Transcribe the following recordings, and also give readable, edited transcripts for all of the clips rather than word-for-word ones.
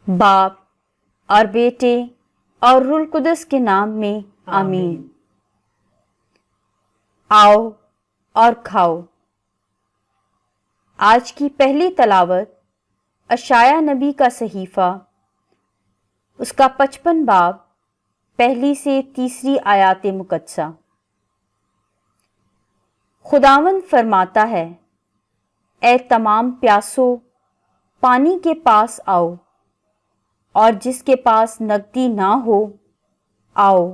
باپ اور بیٹے اور روح القدس کے نام میں آمین۔ آؤ اور کھاؤ۔ آج کی پہلی تلاوت اشعیاء نبی کا صحیفہ، اس کا 55 باب، پہلی سے 3 آیات مقدسہ۔ خداوند فرماتا ہے، اے تمام پیاسو، پانی کے پاس آؤ، اور جس کے پاس نقدی نہ ہو، آؤ،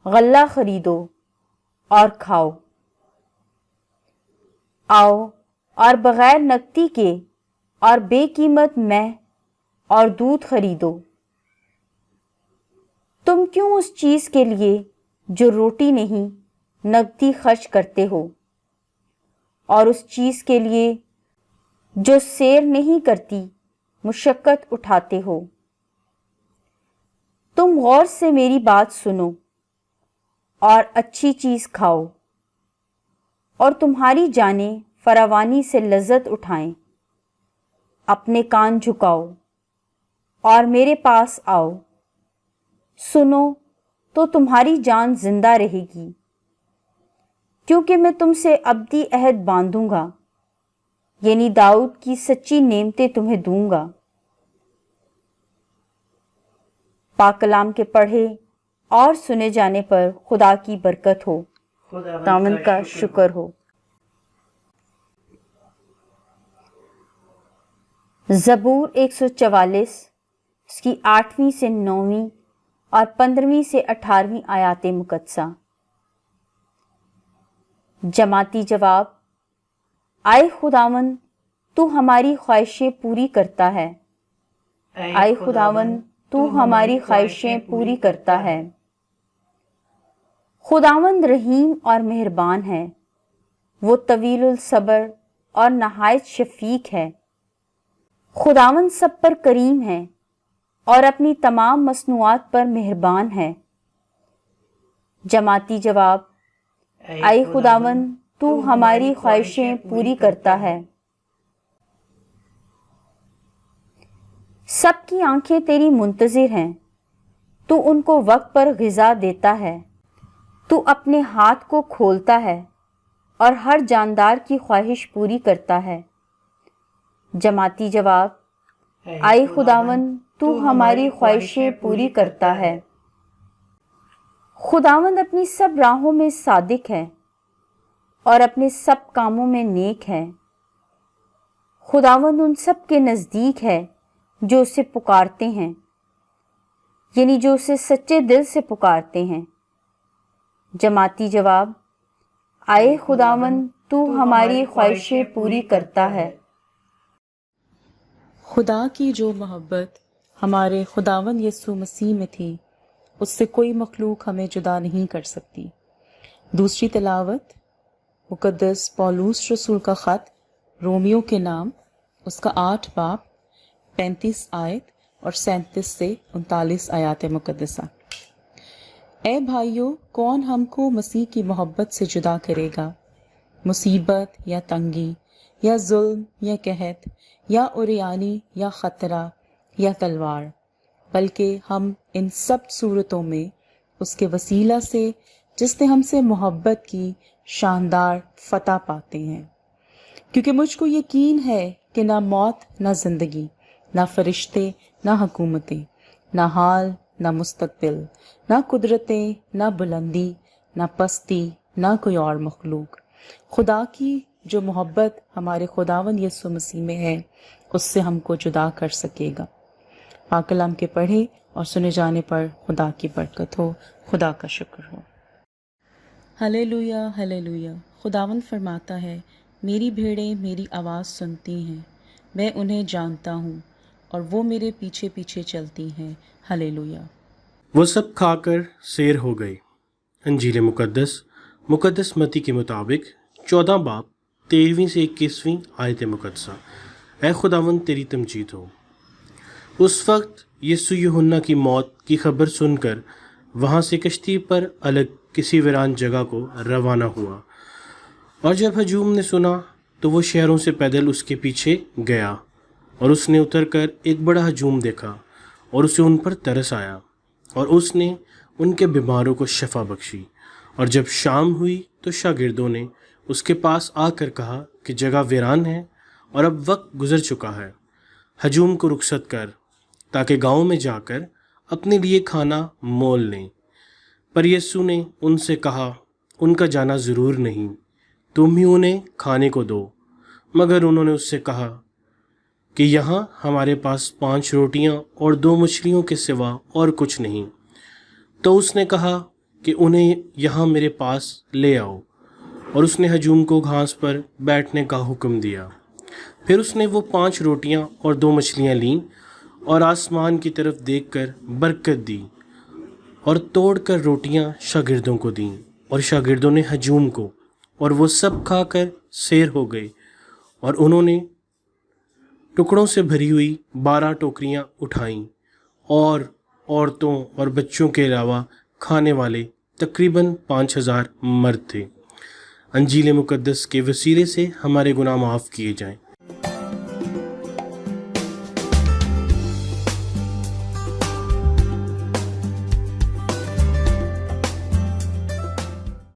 غلہ خریدو اور کھاؤ۔ آؤ اور بغیر نقدی کے اور بے قیمت مہ اور دودھ خریدو۔ تم کیوں اس چیز کے لیے جو روٹی نہیں نقدی خرچ کرتے ہو، اور اس چیز کے لیے جو سیر نہیں کرتی مشقت اٹھاتے ہو؟ تم غور سے میری بات سنو اور اچھی چیز کھاؤ، اور تمہاری جانیں فراوانی سے لذت اٹھائیں۔ اپنے کان جھکاؤ اور میرے پاس آؤ، سنو تو تمہاری جان زندہ رہے گی، کیونکہ میں تم سے ابدی عہد باندھوں گا، یعنی داؤد کی سچی نعمتیں تمہیں دوں گا۔ پاک کلام کے پڑھے اور سنے جانے پر خدا کی برکت ہو، خداوند کا شکر ہو۔ زبور 144، اس کی 8ویں سے 9ویں اور 15ویں سے 18ویں آیات مقدسہ۔ جماعتی جواب: آئے خداوند، تو ہماری خواہشیں پوری کرتا ہے۔ آئے خداوند، تو ہماری خواہشیں پوری کرتا ہے۔ خداوند رحیم اور مہربان ہے، وہ طویل الصبر اور نہایت شفیق ہے۔ خداوند سب پر کریم ہے اور اپنی تمام مصنوعات پر مہربان ہے۔ جماعتی جواب: اے خداوند، تو ہماری خواہشیں پوری کرتا ہے۔ سب کی آنکھیں تیری منتظر ہیں، تو ان کو وقت پر غذا دیتا ہے۔ تو اپنے ہاتھ کو کھولتا ہے اور ہر جاندار کی خواہش پوری کرتا ہے۔ جماعتی جواب: اے خداوند، تو ہماری خواہشیں پوری کرتا ہے۔ خداوند اپنی سب راہوں میں صادق ہے اور اپنے سب کاموں میں نیک ہے۔ خداوند ان سب کے نزدیک ہے جو اسے پکارتے ہیں، یعنی جو اسے سچے دل سے پکارتے ہیں۔ جماعتی جواب: اے خداوند، تو ہماری خواہشیں پوری کرتا ہے۔ خدا کی جو محبت ہمارے خداوند یسوع مسیح میں تھی، اس سے کوئی مخلوق ہمیں جدا نہیں کر سکتی۔ دوسری تلاوت مقدس پولوس رسول کا خط رومیو کے نام، اس کا 8 باب، 35 آیت اور 37 سے 39 آیات مقدسہ۔ اے بھائیو، کون ہم کو مسیح کی محبت سے جدا کرے گا؟ مصیبت یا تنگی یا ظلم یا قحط یا عریانی یا خطرہ یا تلوار؟ بلکہ ہم ان سب صورتوں میں اس کے وسیلہ سے جس نے ہم سے محبت کی شاندار فتح پاتے ہیں۔ کیونکہ مجھ کو یقین ہے کہ نہ موت نہ زندگی، نہ فرشتے نہ حکومتیں، نہ حال نہ مستقبل، نہ قدرتیں، نہ بلندی نہ پستی، نہ کوئی اور مخلوق، خدا کی جو محبت ہمارے خداوند یسوع مسیح میں ہے، اس سے ہم کو جدا کر سکے گا۔ پاک کلام کے پڑھے اور سنے جانے پر خدا کی برکت ہو، خدا کا شکر ہو۔ ہلیلویا، ہلیلویا۔ خداوند فرماتا ہے، میری بھیڑیں میری آواز سنتی ہیں، میں انہیں جانتا ہوں اور وہ میرے پیچھے پیچھے چلتی ہیں۔ ہلیلویا۔ وہ سب کھا کر سیر ہو گئے۔ انجیل مقدس متی کے مطابق 14 باب 13ویں سے 21ویں آیت مقدسہ۔ اے خداوند، تیری تمجید ہو۔ اس وقت یسوع یوحنا کی موت کی خبر سن کر وہاں سے کشتی پر الگ کسی ویران جگہ کو روانہ ہوا، اور جب ہجوم نے سنا تو وہ شہروں سے پیدل اس کے پیچھے گیا۔ اور اس نے اتر کر ایک بڑا ہجوم دیکھا اور اسے ان پر ترس آیا، اور اس نے ان کے بیماروں کو شفا بخشی۔ اور جب شام ہوئی تو شاگردوں نے اس کے پاس آ کر کہا کہ جگہ ویران ہے اور اب وقت گزر چکا ہے، ہجوم کو رخصت کر تاکہ گاؤں میں جا کر اپنے لیے کھانا مول لیں۔ پر یسوع نے ان سے کہا، ان کا جانا ضرور نہیں، تم ہی انہیں کھانے کو دو۔ مگر انہوں نے اس سے کہا کہ یہاں ہمارے پاس 5 روٹیاں اور 2 مچھلیوں کے سوا اور کچھ نہیں۔ تو اس نے کہا کہ انہیں یہاں میرے پاس لے آؤ، اور اس نے ہجوم کو گھاس پر بیٹھنے کا حکم دیا۔ پھر اس نے وہ 5 روٹیاں اور 2 مچھلیاں لیں اور آسمان کی طرف دیکھ کر برکت دی اور توڑ کر روٹیاں شاگردوں کو دیں، اور شاگردوں نے ہجوم کو، اور وہ سب کھا کر سیر ہو گئے۔ اور انہوں نے ٹکڑوں سے بھری ہوئی 12 ٹوکریاں اٹھائیں، اور عورتوں اور بچوں کے علاوہ کھانے والے تقریباً 5000 مرد تھے۔ انجیل مقدس کے وسیلے سے ہمارے گناہ معاف کیے جائیں۔